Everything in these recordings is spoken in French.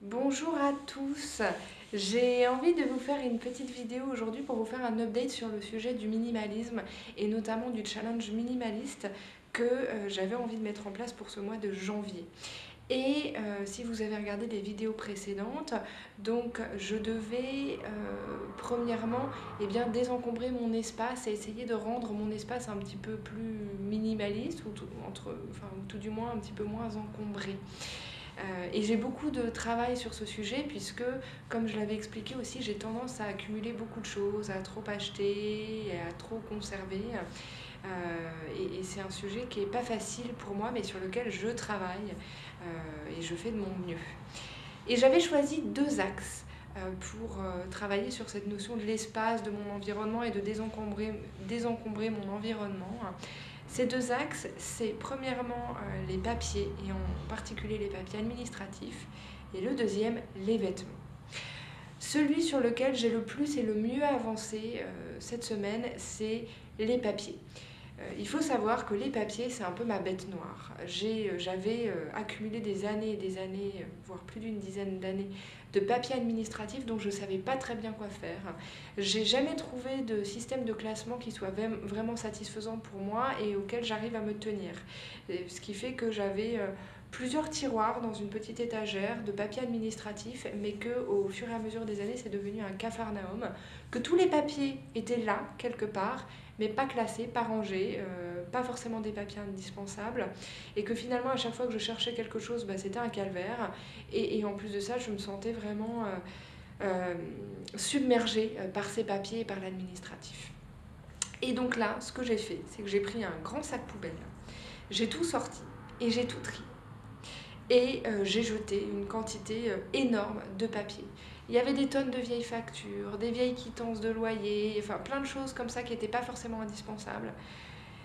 Bonjour à tous, j'ai envie de vous faire une petite vidéo aujourd'hui pour vous faire un update sur le sujet du minimalisme et notamment du challenge minimaliste que j'avais envie de mettre en place pour ce mois de janvier. Et si vous avez regardé les vidéos précédentes, donc je devais premièrement désencombrer mon espace et essayer de rendre mon espace un petit peu plus minimaliste ou tout du moins un petit peu moins encombré. Et j'ai beaucoup de travail sur ce sujet puisque, comme je l'avais expliqué aussi, j'ai tendance à accumuler beaucoup de choses, à trop acheter, et à trop conserver. Et c'est un sujet qui n'est pas facile pour moi, mais sur lequel je travaille et je fais de mon mieux. Et j'avais choisi deux axes pour travailler sur cette notion de l'espace, de mon environnement et de désencombrer mon environnement. Ces deux axes, c'est premièrement les papiers, et en particulier les papiers administratifs, et le deuxième, les vêtements. Celui sur lequel j'ai le plus et le mieux avancé cette semaine, c'est les papiers. Il faut savoir que les papiers, c'est un peu ma bête noire. J'avais accumulé des années et des années, voire plus d'une dizaine d'années, de papiers administratifs dont je ne savais pas très bien quoi faire. J'ai jamais trouvé de système de classement qui soit vraiment satisfaisant pour moi et auquel j'arrive à me tenir. Ce qui fait que j'avais plusieurs tiroirs dans une petite étagère de papiers administratifs, mais qu'au fur et à mesure des années, c'est devenu un capharnaüm, que tous les papiers étaient là, quelque part, mais pas classés, pas rangés, pas forcément des papiers indispensables, et que finalement à chaque fois que je cherchais quelque chose, c'était un calvaire, et en plus de ça je me sentais vraiment submergée par ces papiers et par l'administratif. Et donc là, ce que j'ai fait, c'est que j'ai pris un grand sac poubelle, j'ai tout sorti et j'ai tout trié. Et j'ai jeté une quantité énorme de papier. Il y avait des tonnes de vieilles factures, des vieilles quittances de loyer, enfin plein de choses comme ça qui n'étaient pas forcément indispensables.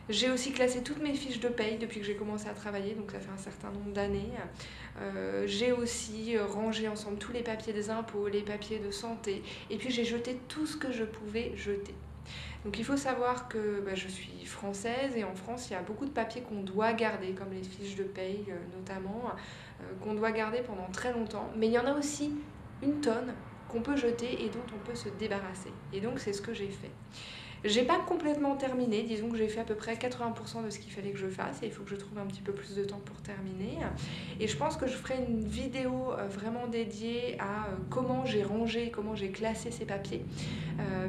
J'ai aussi classé toutes mes fiches de paye depuis que j'ai commencé à travailler, donc ça fait un certain nombre d'années. J'ai aussi rangé ensemble tous les papiers des impôts, les papiers de santé, et puis j'ai jeté tout ce que je pouvais jeter. Donc il faut savoir que je suis française et en France il y a beaucoup de papiers qu'on doit garder, comme les fiches de paye notamment, qu'on doit garder pendant très longtemps. Mais il y en a aussi une tonne qu'on peut jeter et dont on peut se débarrasser. Et donc c'est ce que j'ai fait. J'ai pas complètement terminé, disons que j'ai fait à peu près 80% de ce qu'il fallait que je fasse et il faut que je trouve un petit peu plus de temps pour terminer. Et je pense que je ferai une vidéo vraiment dédiée à comment j'ai rangé, comment j'ai classé ces papiers,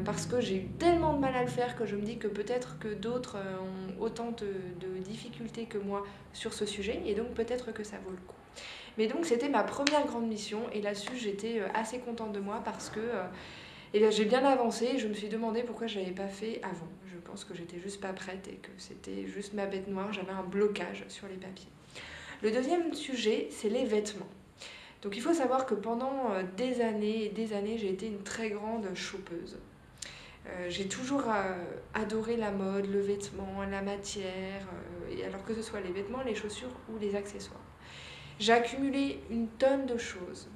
parce que j'ai eu tellement de mal à le faire que je me dis que peut-être que d'autres ont autant de difficultés que moi sur ce sujet, et donc peut-être que ça vaut le coup. Mais donc c'était ma première grande mission, et là-dessus j'étais assez contente de moi parce que j'ai bien avancé, et je me suis demandé pourquoi je ne l'avais pas fait avant. Je pense que j'étais juste pas prête et que c'était juste ma bête noire, j'avais un blocage sur les papiers. Le deuxième sujet, c'est les vêtements. Donc il faut savoir que pendant des années et des années, j'ai été une très grande chopeuse. J'ai toujours adoré la mode, le vêtement, la matière, et alors que ce soit les vêtements, les chaussures ou les accessoires. J'ai accumulé une tonne de choses.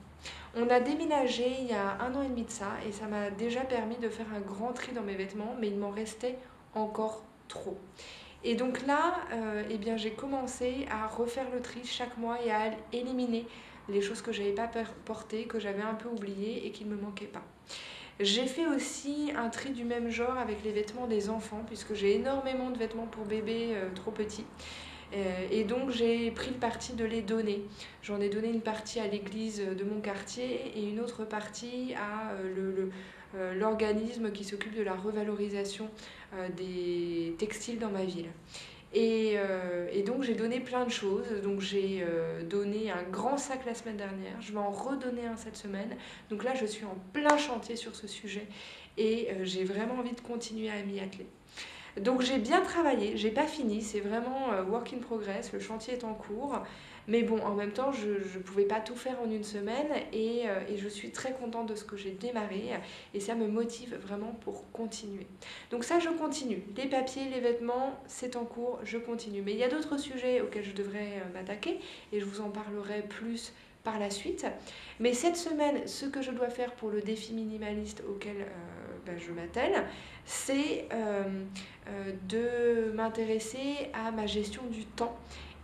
On a déménagé il y a 1 an et demi de ça, et ça m'a déjà permis de faire un grand tri dans mes vêtements, mais il m'en restait encore trop. Et donc là, j'ai commencé à refaire le tri chaque mois et à éliminer les choses que je n'avais pas portées, que j'avais un peu oubliées et qui ne me manquaient pas. J'ai fait aussi un tri du même genre avec les vêtements des enfants, puisque j'ai énormément de vêtements pour bébés trop petits. Et donc j'ai pris le parti de les donner. J'en ai donné une partie à l'église de mon quartier et une autre partie à l'organisme qui s'occupe de la revalorisation des textiles dans ma ville. Et donc j'ai donné plein de choses. Donc j'ai donné un grand sac la semaine dernière, je vais en redonner un cette semaine. Donc là je suis en plein chantier sur ce sujet et j'ai vraiment envie de continuer à m'y atteler. Donc j'ai bien travaillé, j'ai pas fini, c'est vraiment work in progress, le chantier est en cours. Mais bon, en même temps, je ne pouvais pas tout faire en une semaine et je suis très contente de ce que j'ai démarré et ça me motive vraiment pour continuer. Donc ça, je continue. Les papiers, les vêtements, c'est en cours, je continue. Mais il y a d'autres sujets auxquels je devrais m'attaquer et je vous en parlerai plus par la suite. Mais cette semaine, ce que je dois faire pour le défi minimaliste auquel je m'attelle, c'est de m'intéresser à ma gestion du temps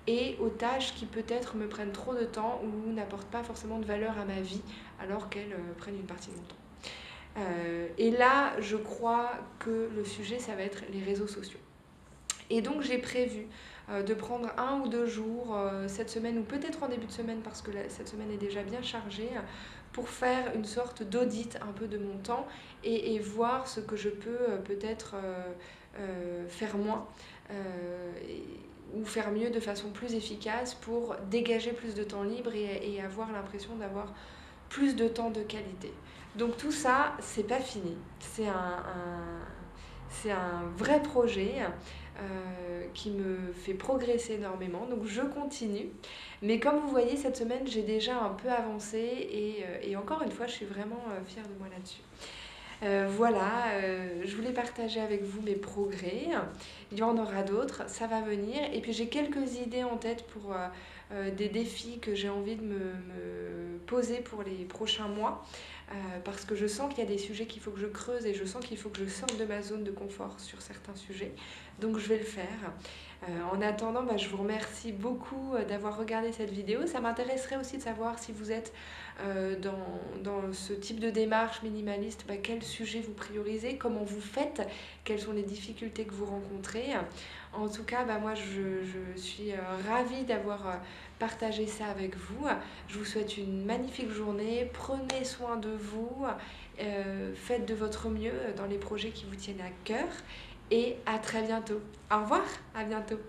et aux tâches qui peut-être me prennent trop de temps ou n'apportent pas forcément de valeur à ma vie alors qu'elles prennent une partie de mon temps. Et là, je crois que le sujet, ça va être les réseaux sociaux. Et donc j'ai prévu de prendre 1 ou 2 jours cette semaine, ou peut-être en début de semaine parce que cette semaine est déjà bien chargée, pour faire une sorte d'audit un peu de mon temps et voir ce que je peux peut-être faire moins ou faire mieux de façon plus efficace pour dégager plus de temps libre et avoir l'impression d'avoir plus de temps de qualité. Donc tout ça, c'est pas fini. C'est un vrai projet qui me fait progresser énormément. Donc je continue. Mais comme vous voyez, cette semaine, j'ai déjà un peu avancé et encore une fois, je suis vraiment fière de moi là-dessus. Voilà, je voulais partager avec vous mes progrès. Il y en aura d'autres, ça va venir. Et puis j'ai quelques idées en tête pour des défis que j'ai envie de me poser pour les prochains mois. Parce que je sens qu'il y a des sujets qu'il faut que je creuse et je sens qu'il faut que je sorte de ma zone de confort sur certains sujets. Donc je vais le faire. En attendant, je vous remercie beaucoup d'avoir regardé cette vidéo. Ça m'intéresserait aussi de savoir si vous êtes dans ce type de démarche minimaliste, quel sujet vous priorisez, comment vous faites, quelles sont les difficultés que vous rencontrez. En tout cas, moi je suis ravie d'avoir partagé ça avec vous. Je vous souhaite une magnifique journée, prenez soin de vous, faites de votre mieux dans les projets qui vous tiennent à cœur et à très bientôt. Au revoir, à bientôt.